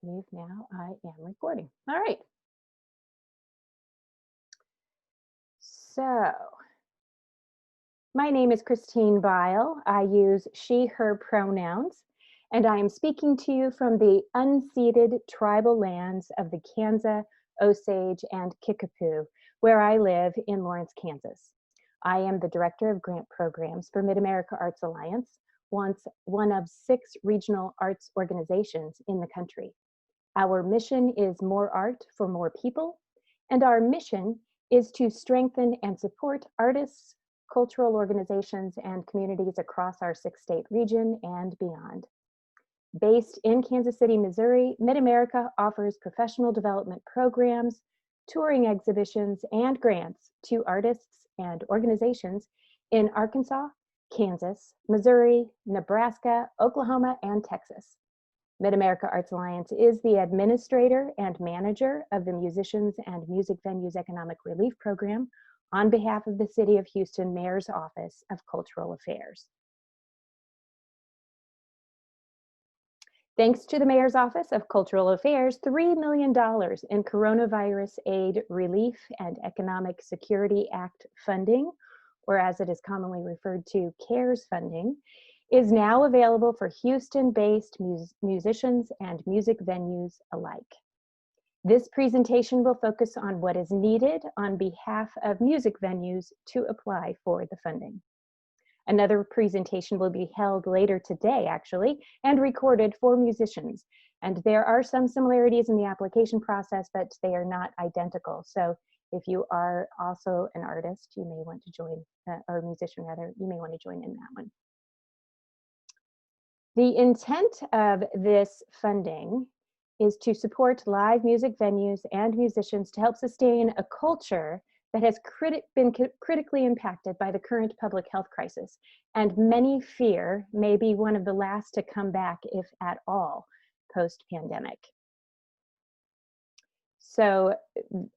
believe now I am recording. All right. So, my name is Christine Bial. I use she, her pronouns, and I am speaking to you from the unceded tribal lands of the Kansa, Osage, and Kickapoo, where I live in Lawrence, Kansas. I am the Director of Grant Programs for Mid-America Arts Alliance, one of 6 regional arts organizations in the country. Our mission is more art for more people, and our mission is to strengthen and support artists, cultural organizations, and communities across our 6-state region and beyond. Based in Kansas City, Missouri, Mid-America offers professional development programs, touring exhibitions, and grants to artists and organizations in Arkansas, Kansas, Missouri, Nebraska, Oklahoma, and Texas. Mid-America Arts Alliance is the administrator and manager of the Musicians and Music Venues Economic Relief Program on behalf of the City of Houston Mayor's Office of Cultural Affairs. Thanks to the Mayor's Office of Cultural Affairs, $3 million in Coronavirus Aid Relief and Economic Security Act funding, or as it is commonly referred to, CARES funding, is now available for Houston-based musicians and music venues alike. This presentation will focus on what is needed on behalf of music venues to apply for the funding. Another presentation will be held later today, actually, and recorded for musicians. And there are some similarities in the application process, but they are not identical. So if you are also an artist, you may want to join, or a musician rather, you may want to join in that one. The intent of this funding is to support live music venues and musicians to help sustain a culture that has been critically impacted by the current public health crisis, and many fear may be one of the last to come back, if at all, post-pandemic. So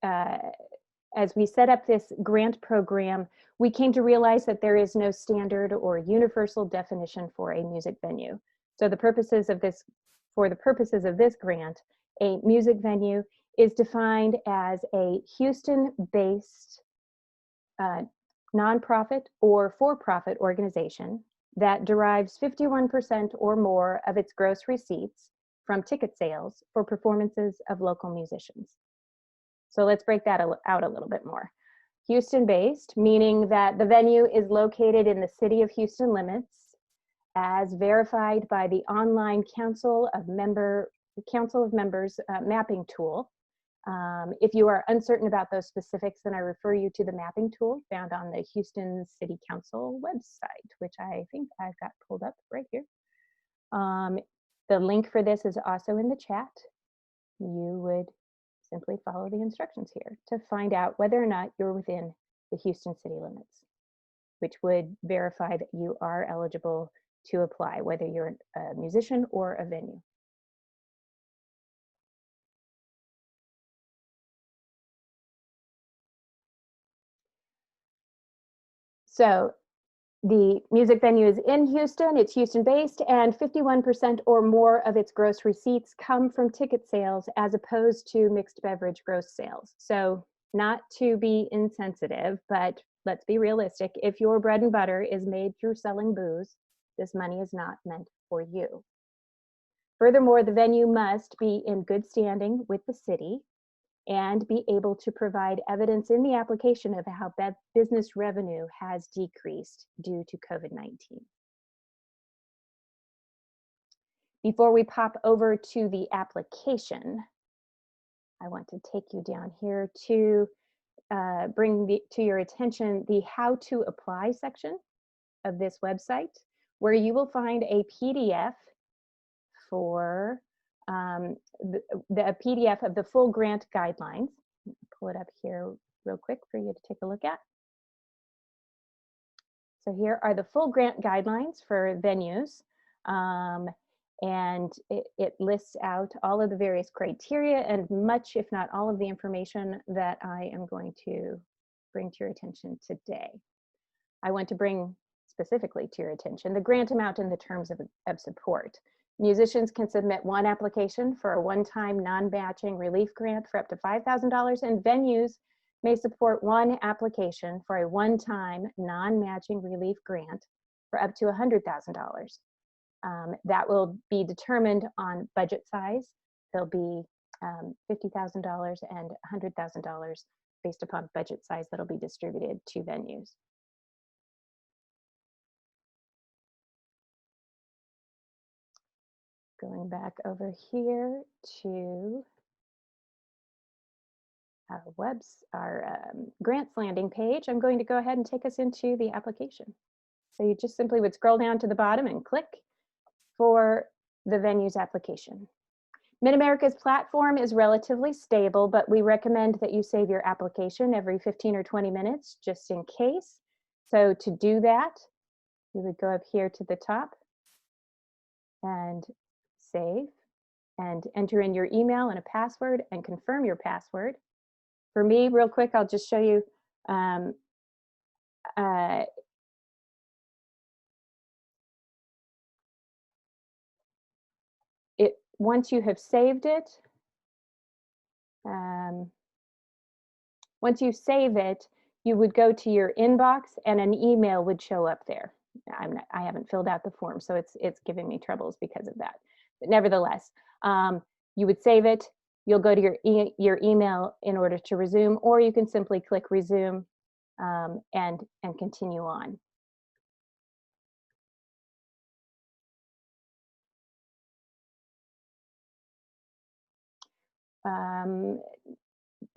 as we set up this grant program, we came to realize that there is no standard or universal definition for a music venue. So for the purposes of this grant, a music venue is defined as a Houston-based nonprofit or for-profit organization that derives 51% or more of its gross receipts from ticket sales for performances of local musicians. So let's break that out a little bit more. Houston-based, meaning that the venue is located in the City of Houston limits, as verified by the online Council of Members mapping tool. If you are uncertain about those specifics, then I refer you to the mapping tool found on the Houston City Council website, which I think I've got pulled up right here. The link for this is also in the chat. You would simply follow the instructions here to find out whether or not you're within the Houston city limits, which would verify that you are eligible to apply, whether you're a musician or a venue. So the music venue is in Houston, it's Houston-based, and 51% or more of its gross receipts come from ticket sales as opposed to mixed beverage gross sales. So not to be insensitive, but let's be realistic. If your bread and butter is made through selling booze, this money is not meant for you. Furthermore, the venue must be in good standing with the city and be able to provide evidence in the application of how business revenue has decreased due to COVID-19. Before we pop over to the application, I want to take you down here to bring to your attention the how to apply section of this website, where you will find a PDF for the PDF of the full grant guidelines. Pull it up here real quick for you to take a look at. So here are the full grant guidelines for venues, and it lists out all of the various criteria and much, if not all, of the information that I am going to bring to your attention today. I want to bring specifically to your attention the grant amount and the terms of support. Musicians can submit one application for a one-time non-matching relief grant for up to $5,000, and venues may support one application for a one-time non-matching relief grant for up to $100,000. That will be determined on budget size. There'll be $50,000 and $100,000 based upon budget size that'll be distributed to venues. Going back over here to our grants landing page, I'm going to go ahead and take us into the application. So you just simply would scroll down to the bottom and click for the venue's application. Mid-America's platform is relatively stable, but we recommend that you save your application every 15 or 20 minutes just in case. So to do that, you would go up here to the top and save and enter in your email and a password and confirm your password. For me, real quick, I'll just show you once you have saved it, once you save it, you would go to your inbox and an email would show up there. I haven't filled out the form, so it's giving me troubles because of that. But nevertheless, you would save it. You'll go to your email in order to resume, or you can simply click resume and continue on.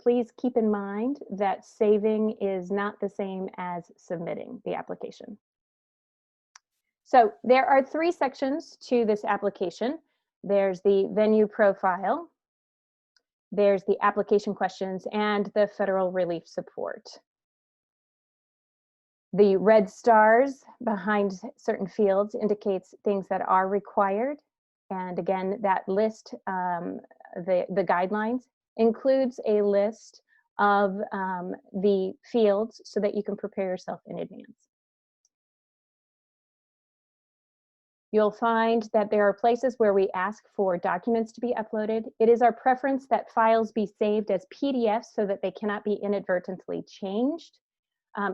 Please keep in mind that saving is not the same as submitting the application. So there are 3 sections to this application. There's the venue profile, there's the application questions, and the federal relief support. The red stars behind certain fields indicates things that are required. And again, that list, the guidelines, includes a list of the fields so that you can prepare yourself in advance. You'll find that there are places where we ask for documents to be uploaded. It is our preference that files be saved as PDFs so that they cannot be inadvertently changed.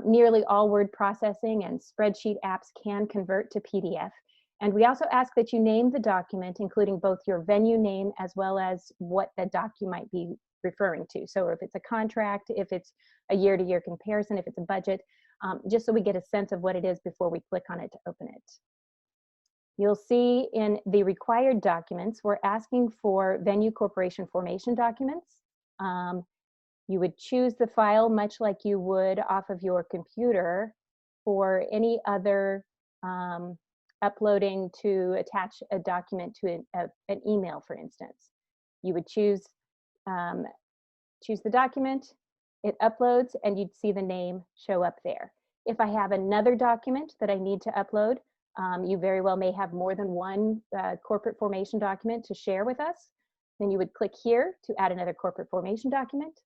Nearly all word processing and spreadsheet apps can convert to PDF. And we also ask that you name the document, including both your venue name as well as what the document might be referring to. So if it's a contract, if it's a year-to-year comparison, if it's a budget, just so we get a sense of what it is before we click on it to open it. You'll see in the required documents, we're asking for venue corporation formation documents. You would choose the file much like you would off of your computer for any other uploading to attach a document to an email, for instance. You would choose the document, it uploads, and you'd see the name show up there. If I have another document that I need to upload, you very well may have more than one corporate formation document to share with us. Then you would click here to add another corporate formation document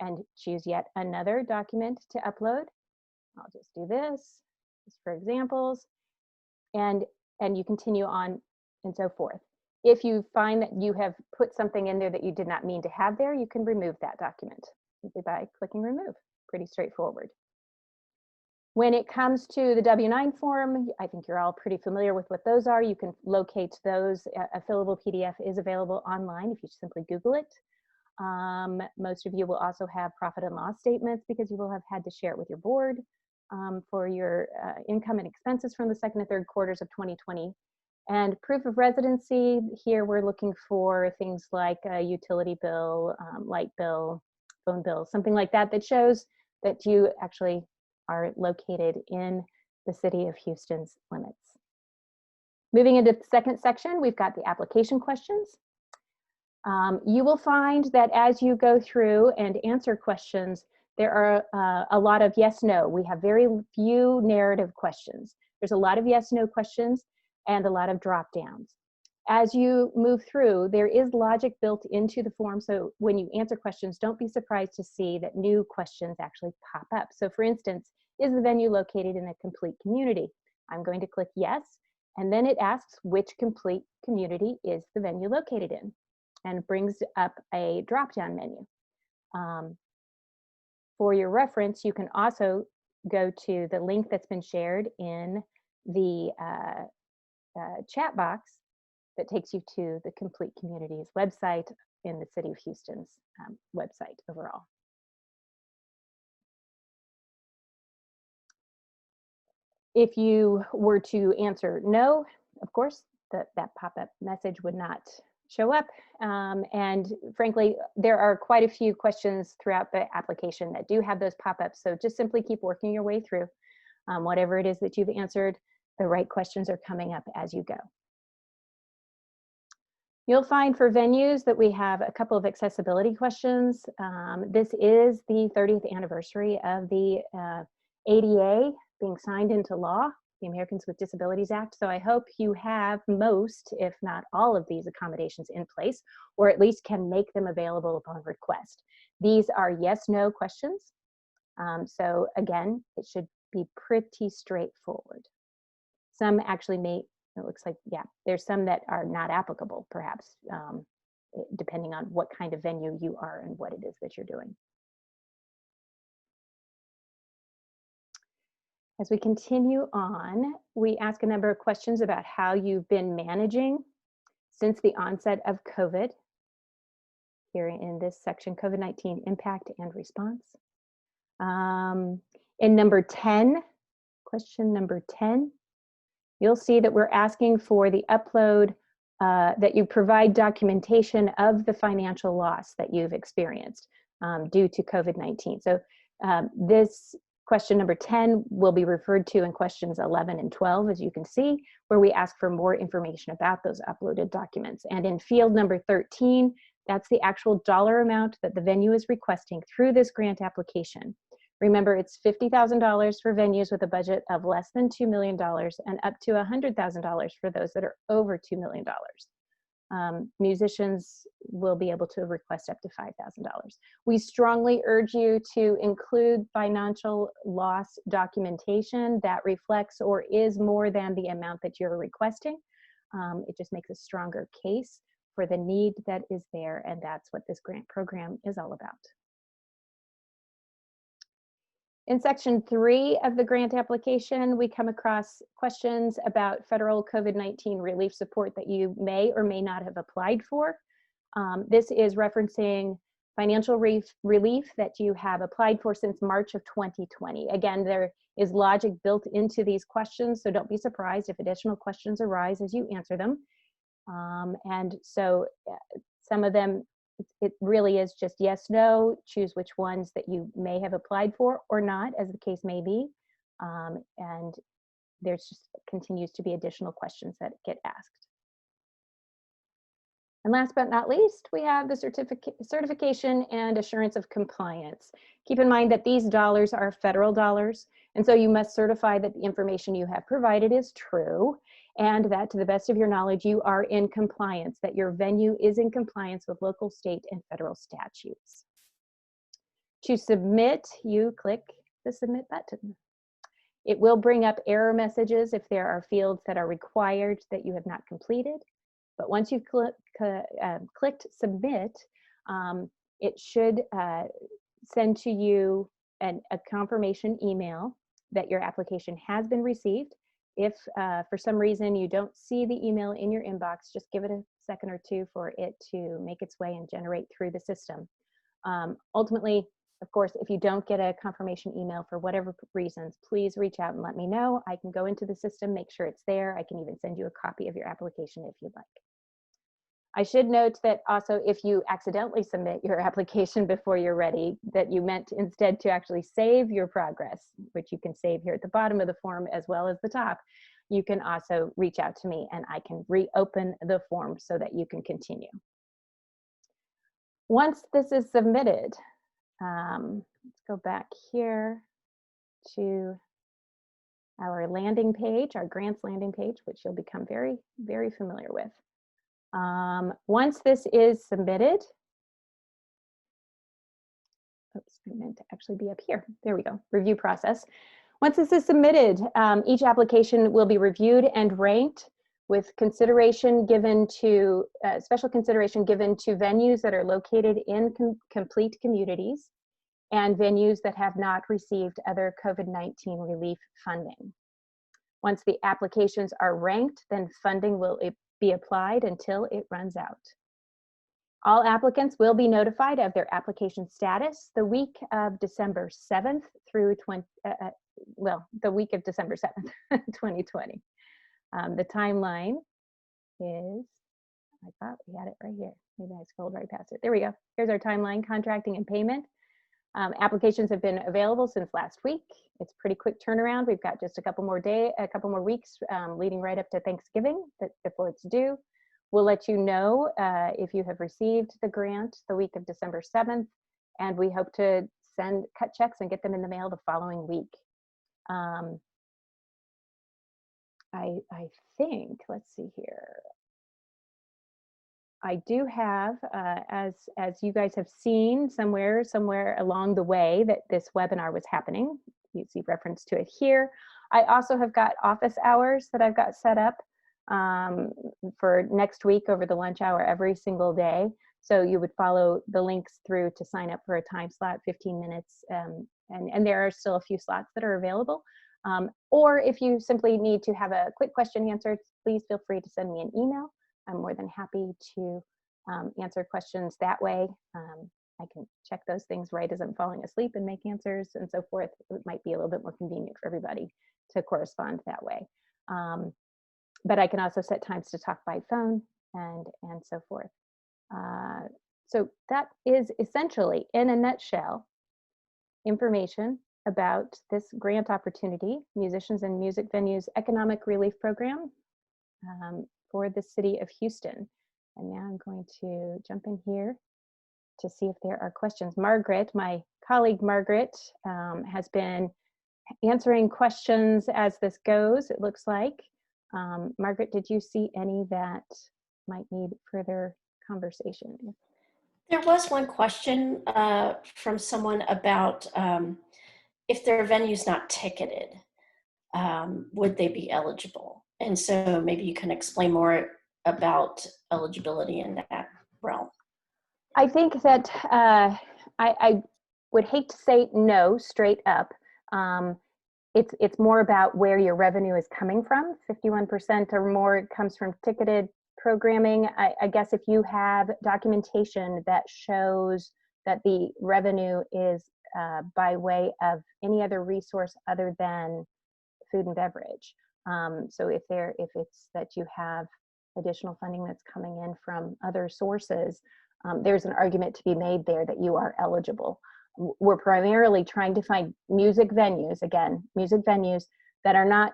and choose yet another document to upload. I'll just do this just for examples, and you continue on and so forth. If you find that you have put something in there that you did not mean to have there, you can remove that document simply by clicking remove. Pretty straightforward. When it comes to the W-9 form, I think you're all pretty familiar with what those are. You can locate those. A fillable PDF is available online if you simply Google it. Most of you will also have profit and loss statements because you will have had to share it with your board for your income and expenses from the second and third quarters of 2020. And proof of residency, here we're looking for things like a utility bill, light bill, phone bill, something like that that shows that you actually are located in the city of Houston's limits. Moving into the second section, we've got the application questions. You will find that as you go through and answer questions, there are a lot of yes, no. We have very few narrative questions. There's a lot of yes, no questions and a lot of drop downs. As you move through, there is logic built into the form. So when you answer questions, don't be surprised to see that new questions actually pop up. So for instance, is the venue located in a complete community? I'm going to click yes. And then it asks which complete community is the venue located in, and brings up a drop-down menu. For your reference, you can also go to the link that's been shared in the chat box that takes you to the Complete Communities website in the City of Houston's website overall. If you were to answer no, of course, that pop-up message would not show up. And frankly, there are quite a few questions throughout the application that do have those pop-ups. So just simply keep working your way through. Whatever it is that you've answered, the right questions are coming up as you go. You'll find for venues that we have a couple of accessibility questions. This is the 30th anniversary of the ADA being signed into law, the Americans with Disabilities Act. So I hope you have most, if not all, of these accommodations in place, or at least can make them available upon request. These are yes/no questions. So again, it should be pretty straightforward. Some actually may, it looks like, yeah, there's some that are not applicable, perhaps, depending on what kind of venue you are and what it is that you're doing. As we continue on, we ask a number of questions about how you've been managing since the onset of COVID. Here in this section, COVID-19 impact and response. In number 10, question number 10, you'll see that we're asking for the upload, that you provide documentation of the financial loss that you've experienced due to COVID-19. So this question number 10 will be referred to in questions 11 and 12, as you can see, where we ask for more information about those uploaded documents. And in field number 13, that's the actual dollar amount that the venue is requesting through this grant application. Remember, it's $50,000 for venues with a budget of less than $2 million and up to $100,000 for those that are over $2 million. Musicians will be able to request up to $5,000. We strongly urge you to include financial loss documentation that reflects or is more than the amount that you're requesting. It just makes a stronger case for the need that is there, and that's what this grant program is all about. In section 3 of the grant application, we come across questions about federal COVID-19 relief support that you may or may not have applied for. This is referencing financial relief that you have applied for since March of 2020. Again, there is logic built into these questions, so don't be surprised if additional questions arise as you answer them. And so some of them, it really is just yes, no, choose which ones that you may have applied for or not, as the case may be. And there's just continues to be additional questions that get asked. And last but not least, we have the certification and assurance of compliance. Keep in mind that these dollars are federal dollars, and so you must certify that the information you have provided is true, and that to the best of your knowledge, you are in compliance, that your venue is in compliance with local, state, and federal statutes. To submit, you click the submit button. It will bring up error messages if there are fields that are required that you have not completed. But once you've clicked submit, it should send to you a confirmation email that your application has been received. If for some reason you don't see the email in your inbox, just give it a second or two for it to make its way and generate through the system. Ultimately, of course, if you don't get a confirmation email for whatever reasons, please reach out and let me know. I can go into the system, make sure it's there. I can even send you a copy of your application if you'd like. I should note that also if you accidentally submit your application before you're ready, that you meant instead to actually save your progress, which you can save here at the bottom of the form as well as the top, you can also reach out to me and I can reopen the form so that you can continue. Once this is submitted, let's go back here to our landing page, our grants landing page, which you'll become very, very familiar with. Once this is submitted, oops, I meant to actually be up here. There we go, review process. Once this is submitted, each application will be reviewed and ranked with consideration given to, special consideration given to venues that are located in complete communities and venues that have not received other COVID-19 relief funding. Once the applications are ranked, then funding will be applied until it runs out. All applicants will be notified of their application status the week of December 7th through the week of December 7th, 2020. The timeline is, I thought we had it right here. Maybe I scrolled right past it. There we go. Here's our timeline, contracting and payment. Applications have been available since last week. It's pretty quick turnaround. We've got just a couple more weeks leading right up to Thanksgiving before it's due. We'll let you know if you have received the grant the week of December 7th, and we hope to cut checks and get them in the mail the following week. I think, let's see here. I do have, as you guys have seen somewhere along the way that this webinar was happening. You see reference to it here. I also have got office hours that I've got set up for next week over the lunch hour every single day. So you would follow the links through to sign up for a time slot, 15 minutes, and there are still a few slots that are available. Or if you simply need to have a quick question answered, please feel free to send me an email. I'm more than happy to answer questions that way. I can check those things right as I'm falling asleep and make answers and so forth. It might be a little bit more convenient for everybody to correspond that way. But I can also set times to talk by phone and so forth. So that is essentially, in a nutshell, information about this grant opportunity, Musicians and Music Venues Economic Relief Program for the city of Houston. And now I'm going to jump in here to see if there are questions. Margaret, my colleague Margaret, has been answering questions as this goes, it looks like. Margaret, did you see any that might need further conversation? There was one question from someone about if their venue's not ticketed, would they be eligible? And so maybe you can explain more about eligibility in that realm. I think that I would hate to say no straight up. It's more about where your revenue is coming from. 51% or more comes from ticketed programming. I guess if you have documentation that shows that the revenue is by way of any other resource other than food and beverage. So if it's that you have additional funding that's coming in from other sources, there's an argument to be made there that you are eligible. We're primarily trying to find music venues, again, music venues that are not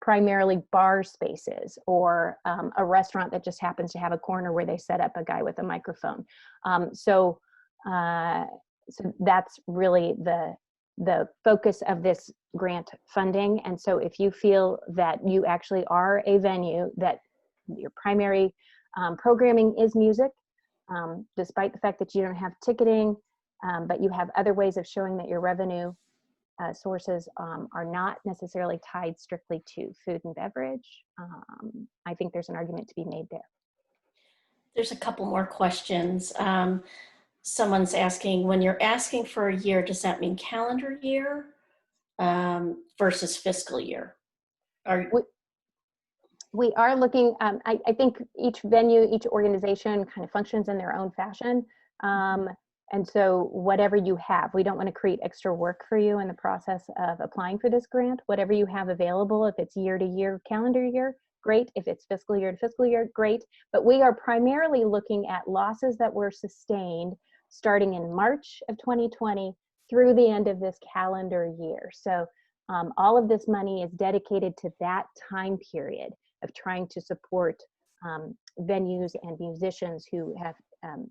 primarily bar spaces or a restaurant that just happens to have a corner where they set up a guy with a microphone. So that's really the focus of this grant funding. And so if you feel that you actually are a venue that your primary programming is music, despite the fact that you don't have ticketing, but you have other ways of showing that your revenue sources are not necessarily tied strictly to food and beverage, I think there's an argument to be made there. There's a couple more questions. Someone's asking, when you're asking for a year, does that mean calendar year versus fiscal year? We are looking, I think each venue, each organization kind of functions in their own fashion. And so whatever you have, we don't want to create extra work for you in the process of applying for this grant. Whatever you have available, if it's year to year, calendar year, great. If it's fiscal year to fiscal year, great. But we are primarily looking at losses that were sustained starting in March of 2020 through the end of this calendar year. So all of this money is dedicated to that time period of trying to support venues and musicians who have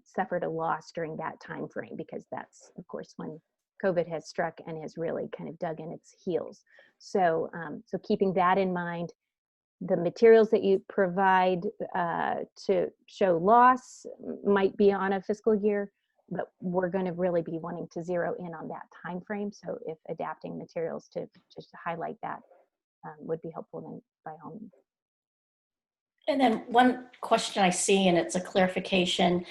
suffered a loss during that time frame, because that's, of course, when COVID has struck and has really kind of dug in its heels. So, so keeping that in mind, the materials that you provide to show loss might be on a fiscal year. but we're going to really be wanting to zero in on that time frame. So if adapting materials to just highlight that would be helpful, then by all means. And then one question I see, and it's a clarification.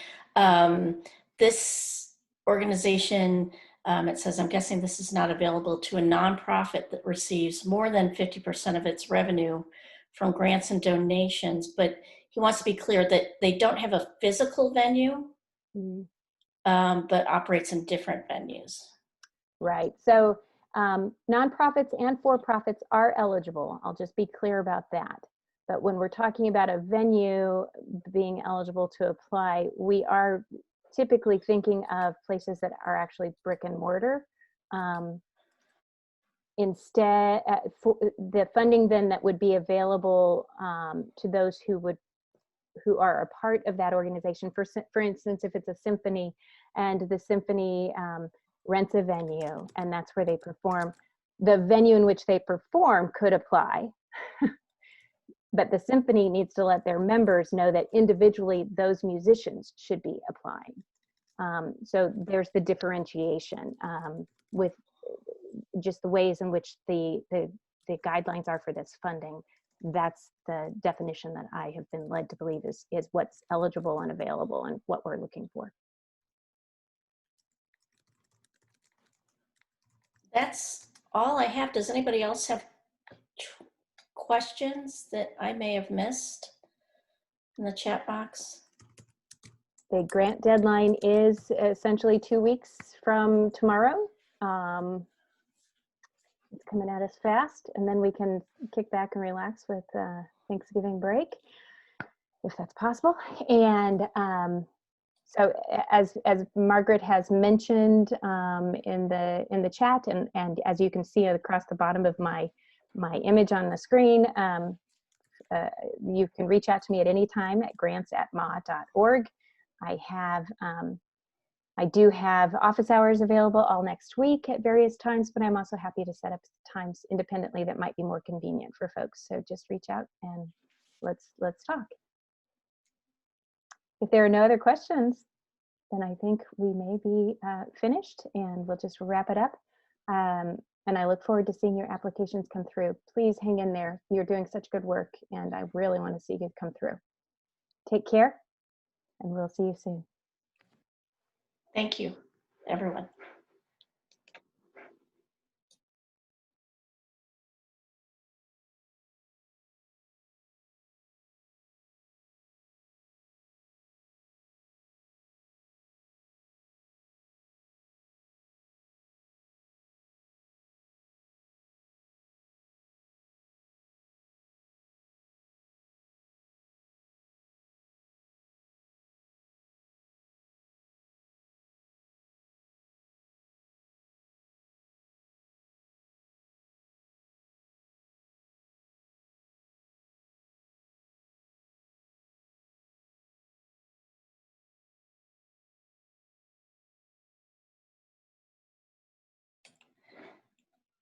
This organization, it says, I'm guessing this is not available to a nonprofit that receives more than 50% of its revenue from grants and donations, but he wants to be clear that they don't have a physical venue, but operates in different venues. Right. So nonprofits and for-profits are eligible. I'll just be clear about that. But when we're talking about a venue being eligible to apply, we are typically thinking of places that are actually brick and mortar. Instead, the funding then that would be available to those who are a part of that organization. For instance, if it's a symphony and the symphony rents a venue and that's where they perform, the venue in which they perform could apply. But the symphony needs to let their members know that individually those musicians should be applying. So there's the differentiation with just the ways in which the guidelines are for this funding. That's the definition that I have been led to believe is what's eligible and available and what we're looking for. That's all I have. Does anybody else have questions that I may have missed in the chat box? The grant deadline is essentially 2 weeks from tomorrow. It's coming at us fast, and then we can kick back and relax with Thanksgiving break, if that's possible. And so as Margaret has mentioned in the chat, and as you can see across the bottom of my image on the screen, you can reach out to me at any time at grants@ma.org. I do have office hours available all next week at various times, but I'm also happy to set up times independently that might be more convenient for folks. So just reach out and let's talk. If there are no other questions, then I think we may be finished and we'll just wrap it up. And I look forward to seeing your applications come through. Please hang in there. You're doing such good work and I really want to see you come through. Take care and we'll see you soon. Thank you, everyone.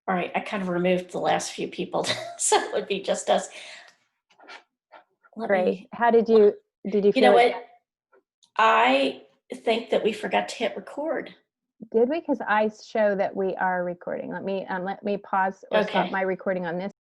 All right, I kind of removed the last few people, so it would be just us. Great. How did you feel? You know what? I think that we forgot to hit record. Did we? Because I show that we are recording. Let me pause or stop my recording on this